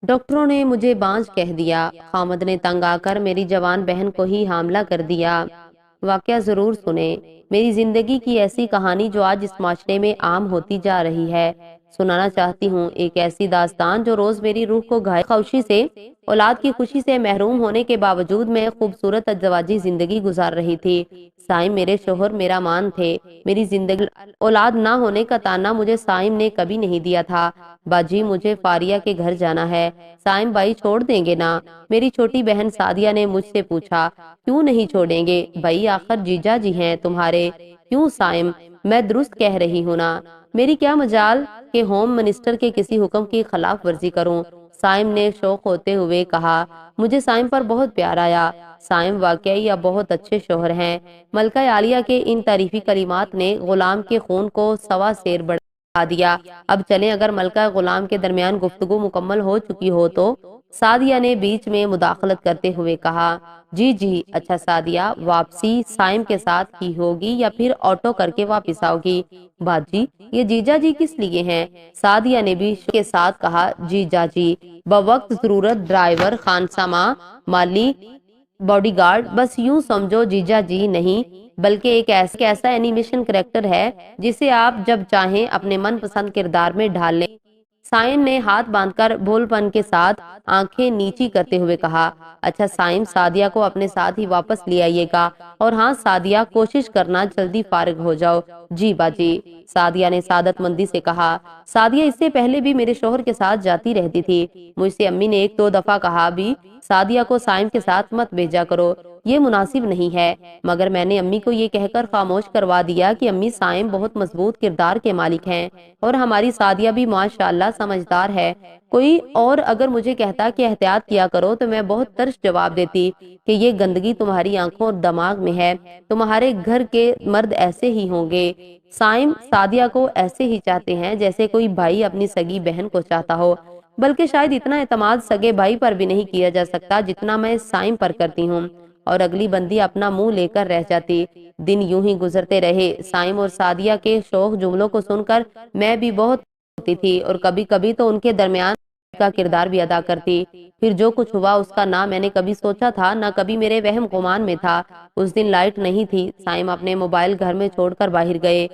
ڈاکٹروں نے مجھے بانج کہہ دیا، خامد نے تنگ آ کر میری جوان بہن کو ہی حاملہ کر دیا۔ واقعہ ضرور سنیں، میری زندگی کی ایسی کہانی جو آج اس معاشرے میں عام ہوتی جا رہی ہے۔ سنانا چاہتی ہوں ایک ایسی داستان جو روز میری روح کو گھائے خوشی سے، اولاد کی خوشی سے محروم ہونے کے باوجود میں خوبصورت ازدواجی زندگی گزار رہی تھی۔ سائم میرے شوہر میرا مان تھے، میری زندگی اولاد نہ ہونے کا تانا مجھے سائم نے کبھی نہیں دیا تھا۔ باجی مجھے فاریہ کے گھر جانا ہے، سائم بھائی چھوڑ دیں گے نا؟ میری چھوٹی بہن سعدیہ نے مجھ سے پوچھا۔ کیوں نہیں چھوڑیں گے بھائی، آخر جیجا جی ہیں تمہارے۔ کیوں سائم، میں درست کہہ رہی ہوں نا؟ میری کیا مجال کہ ہوم منسٹر کے کسی حکم کی خلاف ورزی کروں؟ سائم نے شوق ہوتے ہوئے کہا۔ مجھے سائم پر بہت پیار آیا۔ سائم واقعی اب بہت اچھے شوہر ہیں۔ ملکہ عالیہ کے ان تعریفی کلمات نے غلام کے خون کو سوا سیر بڑھا دیا۔ اب چلیں، اگر ملکہ غلام کے درمیان گفتگو مکمل ہو چکی ہو تو؟ سعدیہ نے بیچ میں مداخلت کرتے ہوئے کہا۔ جی جی، اچھا سعدیہ، واپسی سائم کے ساتھ ہی ہوگی یا پھر آٹو کر کے واپس آؤ گی؟ باجی یہ جیجا جی کس لیے ہیں؟ سعدیہ نے بھی کے ساتھ کہا۔ جیجا جی بوقت ضرورت ڈرائیور، خانسامہ، مالی، باڈی گارڈ، بس یوں سمجھو جیجا جی نہیں بلکہ ایک ایسا اینیمیشن کریکٹر ہے جسے آپ جب چاہیں اپنے من پسند کردار میں ڈھال لیں۔ سائم نے ہاتھ باندھ کر بھول پن کے ساتھ آنکھیں نیچی کرتے ہوئے کہا۔ اچھا سائم، سعدیہ کو اپنے ساتھ ہی واپس لے آئیے گا، اور ہاں سعدیہ کوشش کرنا جلدی فارغ ہو جاؤ۔ جی باجی، سعدیہ نے سعادت مندی سے کہا۔ سعدیہ اس سے پہلے بھی میرے شوہر کے ساتھ جاتی رہتی تھی، مجھ سے امی نے ایک دو دفعہ کہا بھی سعدیہ کو سائم کے ساتھ مت بھیجا کرو، یہ مناسب نہیں ہے، مگر میں نے امی کو یہ کہہ کر خاموش کروا دیا کہ امی سائم بہت مضبوط کردار کے مالک ہیں اور ہماری سعدیہ بھی ماشاءاللہ سمجھدار ہے۔ کوئی اور اگر مجھے کہتا کہ احتیاط کیا کرو تو میں بہت ترش جواب دیتی کہ یہ گندگی تمہاری آنکھوں اور دماغ میں ہے، تمہارے گھر کے مرد ایسے ہی ہوں گے۔ سائم سعدیہ کو ایسے ہی چاہتے ہیں جیسے کوئی بھائی اپنی سگی بہن کو چاہتا ہو، بلکہ شاید اتنا اعتماد سگے بھائی پر بھی نہیں کیا جا سکتا جتنا میں سائم پر کرتی ہوں، اور اگلی بندی اپنا منہ لے کر رہ جاتی۔ دن یوں ہی گزرتے رہے۔ سائم اور سعدیہ کے شوق جملوں کو سن کر میں بھی بہت ہوتی تھی، اور کبھی کبھی تو ان کے درمیان کا کردار بھی ادا کرتی۔ پھر جو کچھ ہوا اس کا نہ میں نے کبھی سوچا تھا، نہ کبھی میرے وہم گمان میں تھا۔ اس دن لائٹ نہیں تھی، سائم اپنے موبائل گھر میں چھوڑ کر باہر گئے۔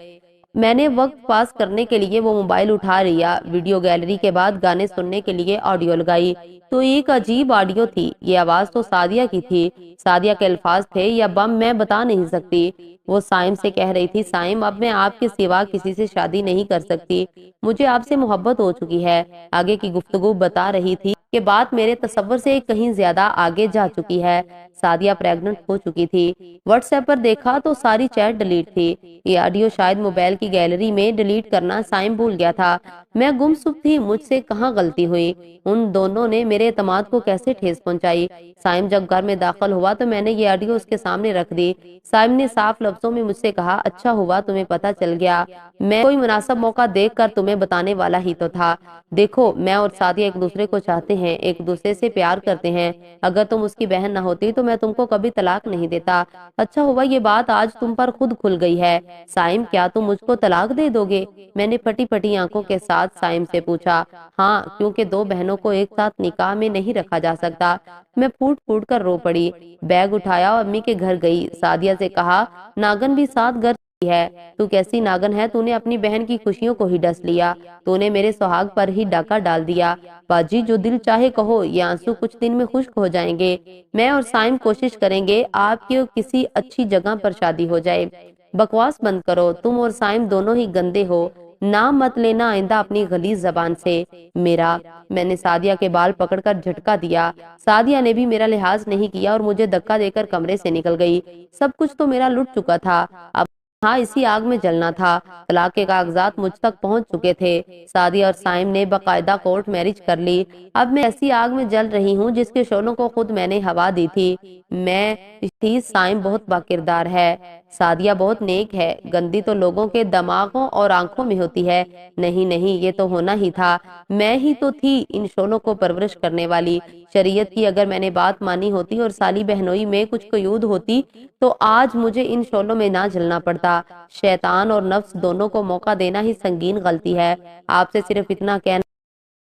میں نے وقت پاس کرنے کے لیے وہ موبائل اٹھا لیا، ویڈیو گیلری کے بعد گانے سننے کے لیے آڈیو لگائی، تو ایک عجیب آڈیو تھی۔ یہ آواز تو سعدیہ کی تھی، سعدیہ کے الفاظ تھے یا بم میں بتا نہیں سکتی۔ وہ سائم سے کہہ رہی تھی، سائم اب میں آپ کے سوا کسی سے شادی نہیں کر سکتی، مجھے آپ سے محبت ہو چکی ہے۔ آگے کی گفتگو بتا رہی تھی کہ بات میرے تصور سے کہیں زیادہ آگے جا چکی ہے۔ سعدیہ پریگننٹ ہو چکی تھی۔ واٹس ایپ پر دیکھا تو ساری چیٹ ڈیلیٹ تھی۔ یہ آڈیو شاید موبائل کی گیلری میں ڈیلیٹ کرنا سائم بھول گیا تھا۔ میں گمسم تھی، مجھ سے کہاں غلطی ہوئی؟ ان دونوں نے میرے اعتماد کو کیسے ٹھیس پہنچائی؟ سائم جب گھر میں داخل ہوا تو میں نے یہ آڈیو اس کے سامنے رکھ دی۔ سائم نے صاف لفظوں میں مجھ سے کہا، اچھا ہوا تمہیں پتا چل گیا، میں کوئی مناسب موقع دیکھ کر تمہیں بتانے والا ہی تو تھا۔ دیکھو میں اور سعدیہ ایک دوسرے کو چاہتے ہیں، ایک دوسرے سے پیار کرتے ہیں، اگر تم اس کی بہن نہ ہوتی تو میں تم کو کبھی طلاق نہیں دیتا۔ اچھا ہوا یہ بات آج تم پر خود کھل گئی ہے۔ سائم کیا تم مجھ کو طلاق دے دو گے؟ میں نے پھٹی پھٹی آنکھوں کے ساتھ سائم سے پوچھا۔ ہاں، کیونکہ دو بہنوں کو ایک ساتھ نکاح میں نہیں رکھا جا سکتا۔ میں پھوٹ پھوٹ کر رو پڑی، بیگ اٹھایا اور امی کے گھر گئی۔ سعدیہ سے کہا، ناگن بھی ساتھ گھر ہے، تو کیسی ناگن ہے، تو نے اپنی بہن کی خوشیوں کو ہی ڈس لیا، تو نے میرے سہاگ پر ہی ڈاکہ ڈال دیا۔ باجی جو دل چاہے کہو، یہ آنسو کچھ دن میں خشک ہو جائیں گے، میں اور سائم کوشش کریں گے آپ کی کسی اچھی جگہ پر شادی ہو جائے۔ بکواس بند کرو، تم اور سائم دونوں ہی گندے ہو، نام مت لینا آئندہ اپنی غلیظ زبان سے۔ میں نے سعدیہ کے بال پکڑ کر جھٹکا دیا۔ سعدیہ نے بھی میرا لحاظ نہیں کیا اور مجھے دھکا دے کر کمرے سے نکل گئی۔ سب کچھ تو میرا لٹ چکا تھا، اب ہاں اسی آگ میں جلنا تھا۔ طلاق کے کاغذات مجھ تک پہنچ چکے تھے، سعدیہ اور سائم نے باقاعدہ کورٹ میرج کر لی۔ اب میں ایسی آگ میں جل رہی ہوں جس کے شعلوں کو خود میں نے ہوا دی تھی۔ میں تھی، سائم بہت باکردار ہے، سعدیہ بہت نیک ہے، گندی تو لوگوں کے دماغوں اور آنکھوں میں ہوتی ہے۔ نہیں نہیں، یہ تو ہونا ہی تھا، میں ہی تو تھی ان شعلوں کو پرورش کرنے والی۔ شریعت کی اگر میں نے بات مانی ہوتی اور سالی بہنوئی میں کچھ قیود ہوتی تو آج مجھے ان شعلوں میں نہ جلنا پڑتا۔ شیطان اور نفس دونوں کو موقع دینا ہی سنگین غلطی ہے۔ آپ سے صرف اتنا کہنا